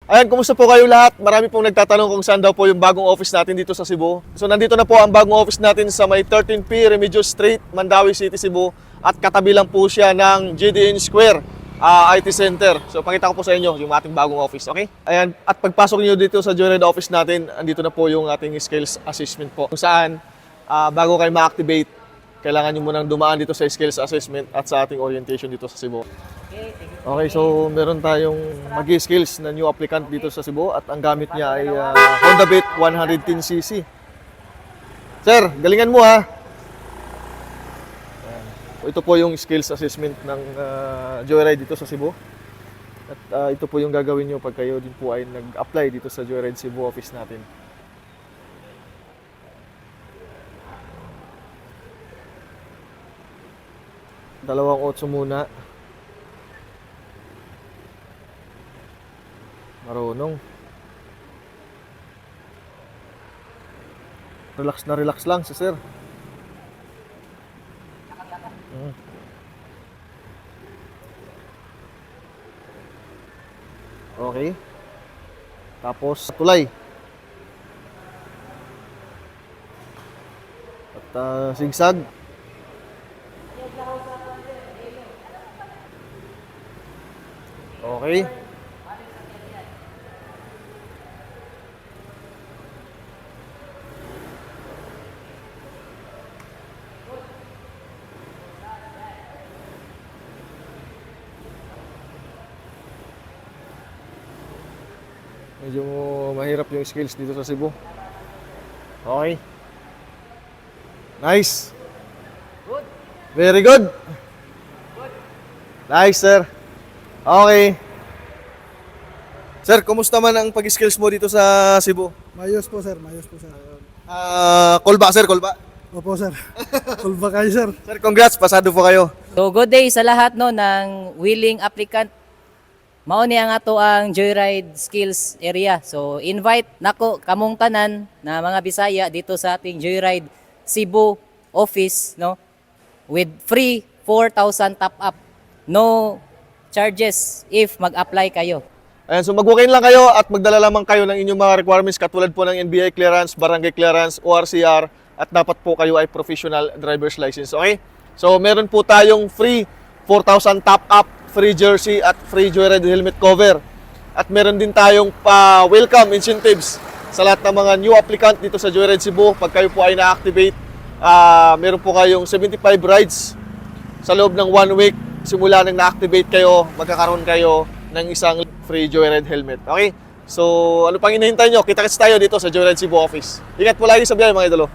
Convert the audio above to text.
Ayan, kumusta po kayo lahat? Marami pong nagtatanong kung saan daw po yung bagong office natin dito sa Cebu. So nandito na po ang bagong office natin sa may 13P Remedios Street, Mandawi City, Cebu. At katabi lang po siya ng GDN Square IT Center. So pakita ko po sa inyo yung ating bagong office, okay? Ayan, at pagpasok niyo dito sa Joyride office natin, andito na po yung ating skills assessment po. Kung saan, bago kayo ma-activate, kailangan nyo munang dumaan dito sa skills assessment at sa ating orientation dito sa Cebu. Okay, so meron tayong mag-skills na new applicant dito sa Cebu at ang gamit niya ay Honda Beat 110cc. Sir, galingan mo ha! Ito po yung skills assessment ng Joyride dito sa Cebu. At ito po yung gagawin nyo pag kayo din po ay nag-apply dito sa Joyride Cebu office natin. Dalawang 8 muna. Marunong. Relax lang si sir. Okay. Tapos tulay. At sigsag. Okay. Medyo mahirap yung skills dito sa Cebu. Okay. Nice. Good. Very good. Good. Nice, sir. Okay. Sir, kumusta man ang pag-skills mo dito sa Cebu? Mayos po sir, mayos po sir. Kolba, sir, kolba. Opo sir. Kulba kayo sir. Sir, congrats, pasado po kayo. So good day sa lahat no ng willing applicant. Mao ni ang ato ang Joyride Skills area. So invite nako kamong tanan na mga Bisaya dito sa ating Joyride Cebu office no with free 4,000 top up. No charges if mag-apply kayo. Ayan, so mag-walk-in lang kayo at magdala lamang kayo ng inyong mga requirements katulad po ng NBI clearance, barangay clearance, ORCR at dapat po kayo ay professional driver's license. Okay? So meron po tayong free 4,000 top up, free jersey at free Joyride helmet cover. At meron din tayong welcome incentives sa lahat ng mga new applicant dito sa Joyride Cebu. Pag kayo po ay na-activate, meron po kayong 75 rides sa loob ng 1 week. Simula nang na-activate kayo, magkakaroon kayo ng isang free Joyride helmet. Okay? So, ano pang hinihintay nyo? Kita-kits tayo dito sa Joyride Cebu office. Ingat po lagi sa biyahe mga idolo.